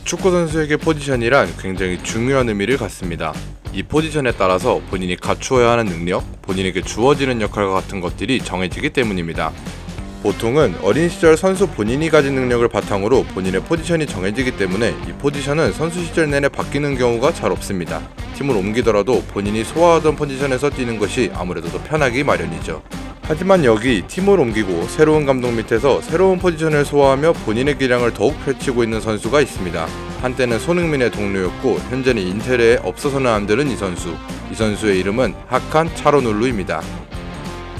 축구 선수에게 포지션이란 굉장히 중요한 의미를 갖습니다. 이 포지션에 따라서 본인이 갖추어야 하는 능력, 본인에게 주어지는 역할과 같은 것들이 정해지기 때문입니다. 보통은 어린 시절 선수 본인이 가진 능력을 바탕으로 본인의 포지션이 정해지기 때문에 이 포지션은 선수 시절 내내 바뀌는 경우가 잘 없습니다. 팀을 옮기더라도 본인이 소화하던 포지션에서 뛰는 것이 아무래도 더 편하기 마련이죠. 하지만 여기 팀을 옮기고 새로운 감독 밑에서 새로운 포지션을 소화하며 본인의 기량을 더욱 펼치고 있는 선수가 있습니다. 한때는 손흥민의 동료였고 현재는 인테르에 없어서는 안 되는 이 선수. 이 선수의 이름은 하칸 차르놀루입니다.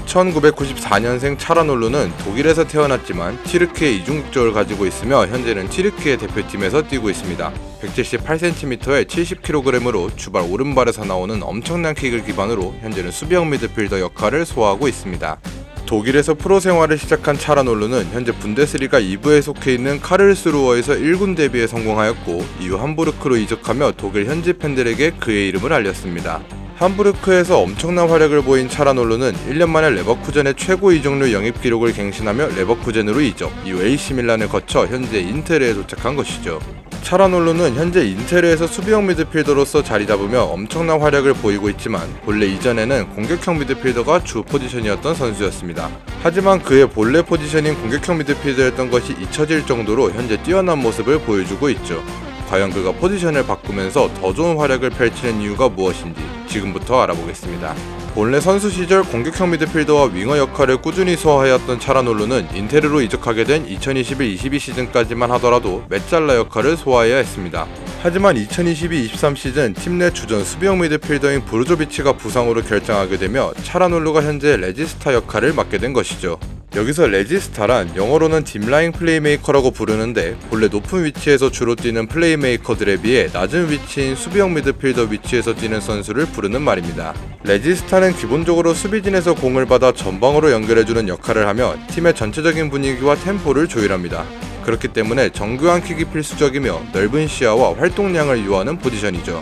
1994년생 차르놀루는 독일에서 태어났지만 티르키의 이중국적을 가지고 있으며 현재는 티르키의 대표팀에서 뛰고 있습니다. 178cm에 70kg으로 주발 오른발에서 나오는 엄청난 킥을 기반으로 현재는 수비형 미드필더 역할을 소화하고 있습니다. 독일에서 프로 생활을 시작한 차르놀루는 현재 분데스리가 2부에 속해 있는 카를스루어에서 1군 데뷔에 성공하였고 이후 함부르크로 이적하며 독일 현지 팬들에게 그의 이름을 알렸습니다. 함부르크에서 엄청난 활약을 보인 차르놀루는 1년 만에 레버쿠젠의 최고 이적료 영입 기록을 갱신하며 레버쿠젠으로 이적, 이후 AC 밀란을 거쳐 현재 인테르에 도착한 것이죠. 차르놀루는 현재 인테르에서 수비형 미드필더로서 자리 잡으며 엄청난 활약을 보이고 있지만 본래 이전에는 공격형 미드필더가 주 포지션이었던 선수였습니다. 하지만 그의 본래 포지션인 공격형 미드필더였던 것이 잊혀질 정도로 현재 뛰어난 모습을 보여주고 있죠. 과연 그가 포지션을 바꾸면서 더 좋은 활약을 펼치는 이유가 무엇인지 지금부터 알아보겠습니다. 본래 선수 시절 공격형 미드필더와 윙어 역할을 꾸준히 소화하였던 차르놀루는 인테르로 이적하게 된 2021-22 시즌까지만 하더라도 메잘라 역할을 소화해야 했습니다. 하지만 2022-23 시즌 팀 내 주전 수비형 미드필더인 브루조비치가 부상으로 결장하게 되며 차르놀루가 현재 레지스타 역할을 맡게 된 것이죠. 여기서 레지스타란 영어로는 딥라인 플레이메이커라고 부르는데 본래 높은 위치에서 주로 뛰는 플레이메이커들에 비해 낮은 위치인 수비형 미드필더 위치에서 뛰는 선수를 부르는 말입니다. 레지스타는 기본적으로 수비진에서 공을 받아 전방으로 연결해주는 역할을 하며 팀의 전체적인 분위기와 템포를 조율합니다. 그렇기 때문에 정교한 킥이 필수적이며 넓은 시야와 활동량을 요하는 포지션이죠.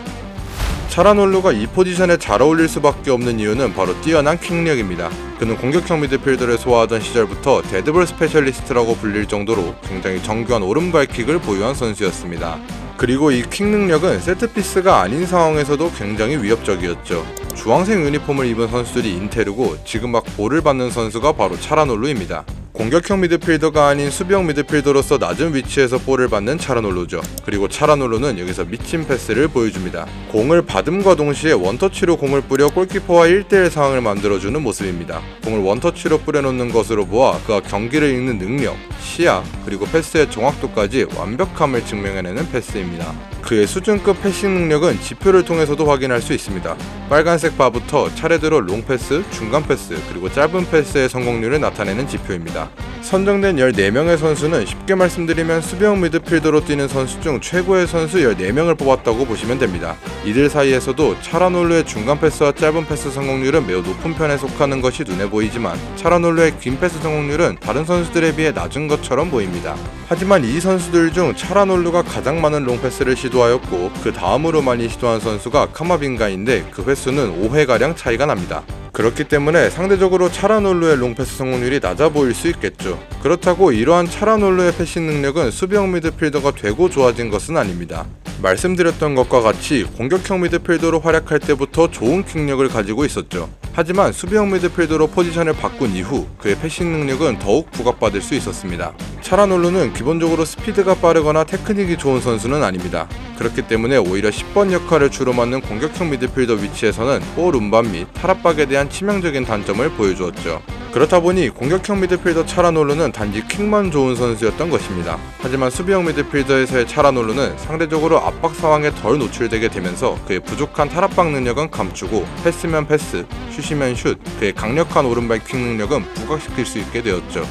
차르놀루가 이 포지션에 잘 어울릴 수밖에 없는 이유는 바로 뛰어난 킥력입니다. 그는 공격형 미드필더를 소화하던 시절부터 데드볼 스페셜리스트라고 불릴 정도로 굉장히 정교한 오른발 킥을 보유한 선수였습니다. 그리고 이 킥 능력은 세트피스가 아닌 상황에서도 굉장히 위협적이었죠. 주황색 유니폼을 입은 선수들이 인테르고 지금 막 볼을 받는 선수가 바로 차르놀루입니다. 공격형 미드필더가 아닌 수비형 미드필더로서 낮은 위치에서 볼을 받는 차르놀루죠. 그리고 차르놀루는 여기서 미친 패스를 보여줍니다. 공을 받음과 동시에 원터치로 공을 뿌려 골키퍼와 1대1 상황을 만들어주는 모습입니다. 공을 원터치로 뿌려놓는 것으로 보아 그가 경기를 읽는 능력, 시야, 그리고 패스의 정확도까지 완벽함을 증명해내는 패스입니다. 그의 수준급 패싱 능력은 지표를 통해서도 확인할 수 있습니다. 빨간색 바부터 차례대로 롱패스, 중간패스, 그리고 짧은 패스의 성공률을 나타내는 지표입니다. 선정된 14명의 선수는 쉽게 말씀드리면 수비형 미드필더로 뛰는 선수 중 최고의 선수 14명을 뽑았다고 보시면 됩니다. 이들 사이에서도 차르놀루의 중간 패스와 짧은 패스 성공률은 매우 높은 편에 속하는 것이 눈에 보이지만 차르놀루의 긴 패스 성공률은 다른 선수들에 비해 낮은 것처럼 보입니다. 하지만 이 선수들 중 차르놀루가 가장 많은 롱패스를 시도하였고 그 다음으로 많이 시도한 선수가 카마빈가인데 그 횟수는 5회가량 차이가 납니다. 그렇기 때문에 상대적으로 차르놀루의 롱패스 성공률이 낮아 보일 수 있겠죠. 그렇다고 이러한 차르놀루의 패싱 능력은 수비형 미드필더가 되고 좋아진 것은 아닙니다. 말씀드렸던 것과 같이 공격형 미드필더로 활약할 때부터 좋은 킥력을 가지고 있었죠. 하지만 수비형 미드필더로 포지션을 바꾼 이후 그의 패싱 능력은 더욱 부각받을 수 있었습니다. 차르놀루는 기본적으로 스피드가 빠르거나 테크닉이 좋은 선수는 아닙니다. 그렇기 때문에 오히려 10번 역할을 주로 맡는 공격형 미드필더 위치에서는 볼 운반 및 탈압박에 대한 치명적인 단점을 보여주었죠. 그렇다 보니 공격형 미드필더 차르놀루는 단지 킥만 좋은 선수였던 것입니다. 하지만 수비형 미드필더에서의 차르놀루는 상대적으로 압박 상황에 덜 노출되게 되면서 그의 부족한 탈압박 능력은 감추고 패스면 패스, 슛이면 슛, 그의 강력한 오른발 킥 능력은 부각시킬 수 있게 되었죠.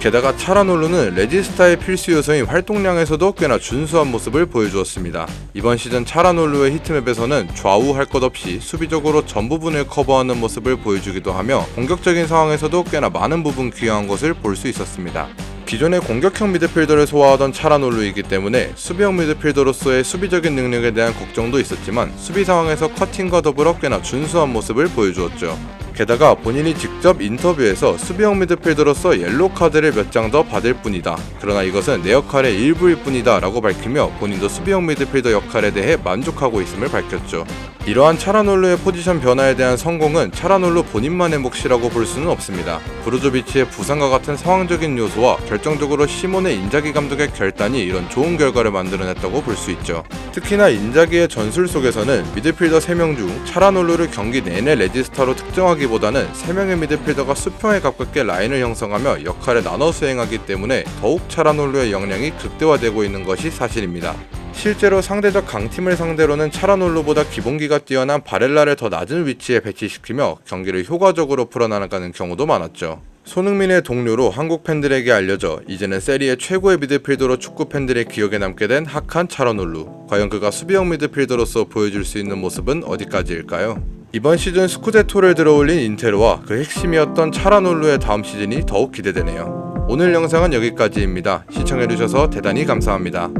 게다가 차르놀루는 레지스타의 필수 요소인 활동량에서도 꽤나 준수한 모습을 보여주었습니다. 이번 시즌 차르놀루의 히트맵에서는 좌우 할 것 없이 수비적으로 전 부분을 커버하는 모습을 보여주기도 하며 공격적인 상황에서도 꽤나 많은 부분 기여한 것을 볼 수 있었습니다. 기존의 공격형 미드필더를 소화하던 차르놀루이기 때문에 수비형 미드필더로서의 수비적인 능력에 대한 걱정도 있었지만 수비 상황에서 커팅과 더불어 꽤나 준수한 모습을 보여주었죠. 게다가 본인이 직접 인터뷰에서 수비형 미드필더로서 옐로우 카드를 몇 장 더 받을 뿐이다. 그러나 이것은 내 역할의 일부일 뿐이다 라고 밝히며 본인도 수비형 미드필더 역할에 대해 만족하고 있음을 밝혔죠. 이러한 차라놀루의 포지션 변화에 대한 성공은 차라놀루 본인만의 몫이라고 볼 수는 없습니다. 브로조비치의 부상과 같은 상황적인 요소와 결정적으로 시몬의 인자기 감독의 결단이 이런 좋은 결과를 만들어냈다고 볼 수 있죠. 특히나 인자기의 전술 속에서는 미드필더 3명 중 차라놀루를 경기 내내 레지스타로 특정하기보다는 3명의 미드필더가 수평에 가깝게 라인을 형성하며 역할을 나눠 수행하기 때문에 더욱 차라놀루의 역량이 극대화되고 있는 것이 사실입니다. 실제로 상대적 강팀을 상대로는 차라놀루보다 기본기가 뛰어난 바렐라를 더 낮은 위치에 배치시키며 경기를 효과적으로 풀어나가는 경우도 많았죠. 손흥민의 동료로 한국 팬들에게 알려져 이제는 세리에 최고의 미드필더로 축구 팬들의 기억에 남게 된 하칸 차라놀루. 과연 그가 수비형 미드필더로서 보여줄 수 있는 모습은 어디까지일까요? 이번 시즌 스쿠데토를 들어올린 인테르와 그 핵심이었던 차라놀루의 다음 시즌이 더욱 기대되네요. 오늘 영상은 여기까지입니다. 시청해주셔서 대단히 감사합니다.